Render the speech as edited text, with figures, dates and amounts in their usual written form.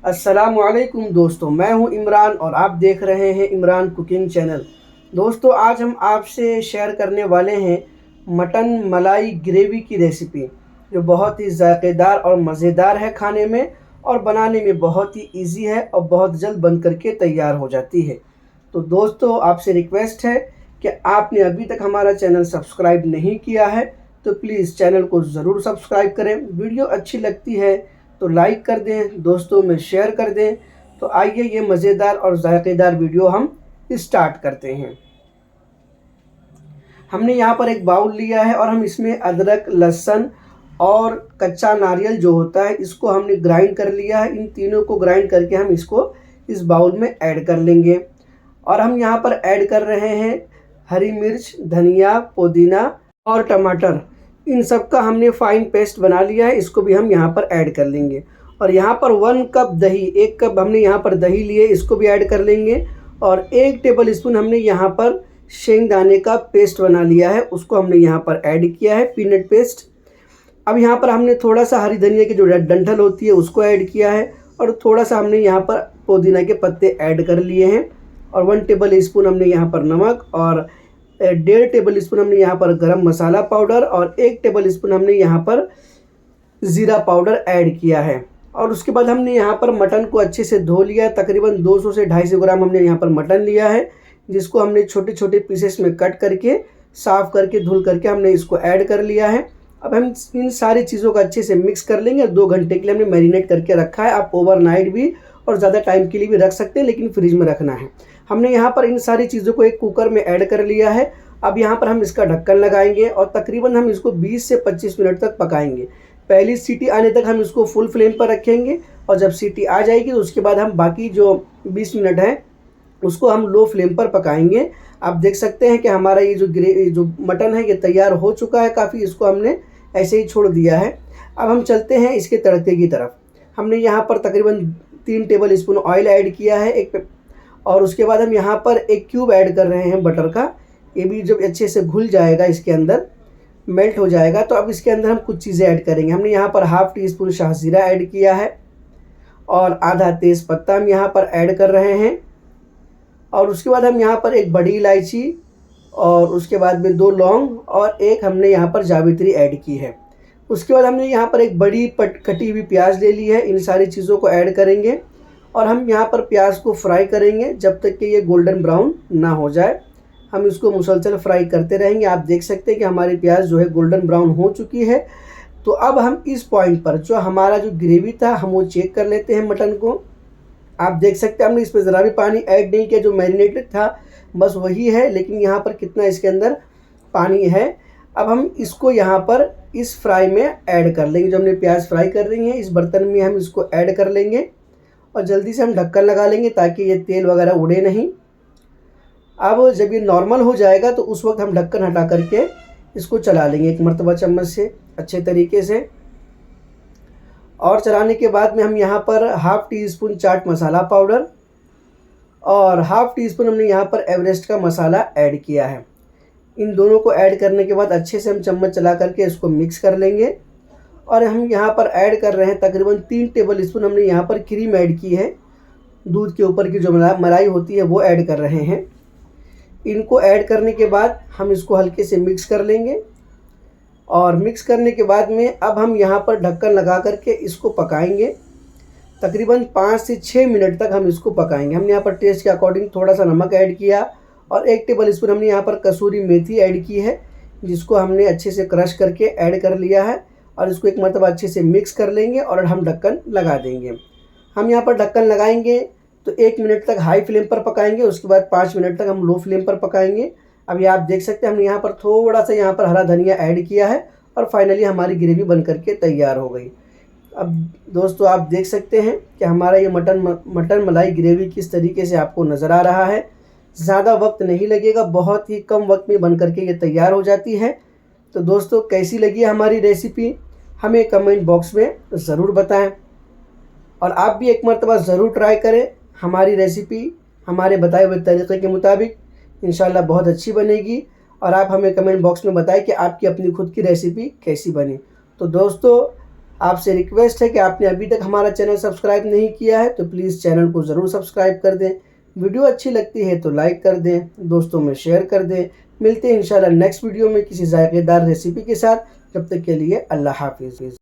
अस्सलामुअलैकुम दोस्तों, मैं हूं इमरान और आप देख रहे हैं इमरान कुकिंग चैनल। दोस्तों, आज हम आपसे शेयर करने वाले हैं मटन मलाई ग्रेवी की रेसिपी, जो बहुत ही जायकेदार और मज़ेदार है खाने में, और बनाने में बहुत ही इजी है और बहुत जल्द बन करके तैयार हो जाती है। तो दोस्तों, आपसे रिक्वेस्ट है कि आपने अभी तक हमारा चैनल सब्सक्राइब नहीं किया है तो प्लीज़ चैनल को ज़रूर सब्सक्राइब करें। वीडियो अच्छी लगती है तो लाइक कर दें, दोस्तों में शेयर कर दें। तो आइए ये मज़ेदार और जायकेदार वीडियो हम स्टार्ट करते हैं। हमने यहाँ पर एक बाउल लिया है और हम इसमें अदरक, लहसुन और कच्चा नारियल जो होता है इसको हमने ग्राइंड कर लिया है। इन तीनों को ग्राइंड करके हम इसको इस बाउल में ऐड कर लेंगे। और हम यहाँ पर ऐड कर रहे हैं हरी मिर्च, धनिया, पुदीना और टमाटर। इन सब का हमने फाइन पेस्ट बना लिया है, इसको भी हम यहाँ पर ऐड कर लेंगे। और यहाँ पर 1 कप दही, 1 कप हमने यहाँ पर दही लिए, इसको भी ऐड कर लेंगे। और 1 टेबल स्पून हमने यहाँ पर शेंगदाने का पेस्ट बना लिया है, उसको हमने यहाँ पर ऐड किया है, पीनट पेस्ट। अब यहाँ पर हमने थोड़ा सा हरी धनिया की जो डंठल होती है उसको ऐड किया है, और थोड़ा सा हमने यहाँ पर पुदीना के पत्ते ऐड कर लिए हैं। और 1 टेबल स्पून हमने यहाँ पर नमक, और 1.5 टेबल स्पून हमने यहाँ पर गरम मसाला पाउडर, और 1 टेबल स्पून हमने यहाँ पर ज़ीरा पाउडर ऐड किया है। और उसके बाद हमने यहाँ पर मटन को अच्छे से धो लिया। तकरीबन 200 से 250 ग्राम हमने यहाँ पर मटन लिया है, जिसको हमने छोटे छोटे पीसेस में कट करके, साफ़ करके, धुल करके हमने इसको ऐड कर लिया है। अब हम इन सारी चीज़ों को अच्छे से मिक्स कर लेंगे। 2 घंटे के लिए हमने मैरिनेट करके रखा है। आप ओवरनाइट भी और ज़्यादा टाइम के लिए भी रख सकते हैं, लेकिन फ्रिज में रखना है। हमने यहाँ पर इन सारी चीज़ों को एक कुकर में ऐड कर लिया है। अब यहाँ पर हम इसका ढक्कन लगाएंगे और तकरीबन हम इसको 20 से 25 मिनट तक पकाएंगे। पहली सीटी आने तक हम इसको फुल फ्लेम पर रखेंगे, और जब सीटी आ जाएगी तो उसके बाद हम बाकी जो 20 मिनट है उसको हम लो फ्लेम पर पकाएंगे। आप देख सकते हैं कि हमारा ये जो मटन है ये तैयार हो चुका है काफ़ी, इसको हमने ऐसे ही छोड़ दिया है। अब हम चलते हैं इसके तड़के की तरफ। हमने यहाँ पर तकरीबन 3 टेबल स्पून ऑयल ऐड किया है और उसके बाद हम यहाँ पर 1 क्यूब ऐड कर रहे हैं बटर का। ये भी जब अच्छे से घुल जाएगा, इसके अंदर मेल्ट हो जाएगा, तो अब इसके अंदर हम कुछ चीज़ें ऐड करेंगे। हमने यहाँ पर ½ टी स्पून शाहजीरा ऐड किया है, और आधा तेज़ पत्ता हम यहाँ पर ऐड कर रहे हैं। और उसके बाद हम यहाँ पर 1 बड़ी इलायची, और उसके बाद में 2 लौंग, और 1 हमने यहाँ पर जावित्री ऐड की है। उसके बाद हमने यहाँ पर 1 बड़ी कटी हुई प्याज ले ली है। इन सारी चीज़ों को ऐड करेंगे और हम यहाँ पर प्याज को फ्राई करेंगे जब तक कि ये गोल्डन ब्राउन ना हो जाए। हम इसको मुसलसल फ्राई करते रहेंगे। आप देख सकते हैं कि हमारी प्याज जो है गोल्डन ब्राउन हो चुकी है। तो अब हम इस पॉइंट पर जो हमारा जो ग्रेवी था हम वो चेक कर लेते हैं मटन को। आप देख सकते हैं हमने इसमें ज़रा भी पानी ऐड नहीं किया, जो मैरिनेटेड था बस वही है, लेकिन यहाँ पर कितना इसके अंदर पानी है। अब हम इसको यहाँ पर इस फ्राई में ऐड कर लेंगे। जो हमने प्याज फ्राई कर रही है इस बर्तन में हम इसको ऐड कर लेंगे, और जल्दी से हम ढक्कन लगा लेंगे ताकि ये तेल वगैरह उड़े नहीं। अब जब ये नॉर्मल हो जाएगा तो उस वक्त हम ढक्कन हटा करके इसको चला लेंगे 1 मरतबा चम्मच से अच्छे तरीके से। और चलाने के बाद में हम यहाँ पर ½ tea spoon chaat masala powder और ½ टी स्पून हमने यहाँ पर एवरेस्ट का मसाला ऐड किया है। इन दोनों को ऐड करने के बाद अच्छे से हम चम्मच चला करके इसको मिक्स कर लेंगे। और हम यहाँ पर ऐड कर रहे हैं तकरीबन 3 टेबल स्पून हमने यहाँ पर क्रीम ऐड की है। दूध के ऊपर की जो मलाई होती है वो ऐड कर रहे हैं। इनको ऐड करने के बाद हम इसको हल्के से मिक्स कर लेंगे, और मिक्स करने के बाद में अब हम यहाँ पर ढक्कन लगा करके इसको पकाएंगे। तकरीबन 5 से 6 मिनट तक हम इसको पकाएंगे। हमने यहाँ पर टेस्ट के अकॉर्डिंग थोड़ा सा नमक ऐड किया, और 1 टेबल स्पून हमने यहाँ पर कसूरी मेथी ऐड की है, जिसको हमने अच्छे से क्रश करके ऐड कर लिया है। और इसको 1 मरतबा अच्छे से मिक्स कर लेंगे और हम ढक्कन लगा देंगे। हम यहाँ पर ढक्कन लगाएंगे तो 1 मिनट तक हाई फ्लेम पर पकाएंगे, उसके बाद 5 मिनट तक हम लो फ्लेम पर पकाएंगे। अब ये आप देख सकते हैं हमने यहाँ पर थोड़ा सा यहाँ पर हरा धनिया ऐड किया है, और फाइनली हमारी ग्रेवी बन करके तैयार हो गई। अब दोस्तों, आप देख सकते हैं कि हमारा ये मटन मलाई ग्रेवी किस तरीके से आपको नज़र आ रहा है। ज़्यादा वक्त नहीं लगेगा, बहुत ही कम वक्त में बन करके ये तैयार हो जाती है। तो दोस्तों, कैसी लगी हमारी रेसिपी हमें कमेंट बॉक्स में ज़रूर बताएं, और आप भी 1 मरतबा ज़रूर ट्राई करें। हमारी रेसिपी हमारे बताए हुए तरीक़े के मुताबिक इंशाल्लाह बहुत अच्छी बनेगी, और आप हमें कमेंट बॉक्स में बताएं कि आपकी अपनी खुद की रेसिपी कैसी बनी। तो दोस्तों, आपसे रिक्वेस्ट है कि आपने अभी तक हमारा चैनल सब्सक्राइब नहीं किया है तो प्लीज़ चैनल को ज़रूर सब्सक्राइब कर दें। वीडियो अच्छी लगती है तो लाइक कर दें, दोस्तों में शेयर कर दें। मिलते हैं इंशाल्लाह नेक्स्ट वीडियो में किसी जायकेदार रेसिपी के साथ। तब तक के लिए अल्लाह हाफिज़।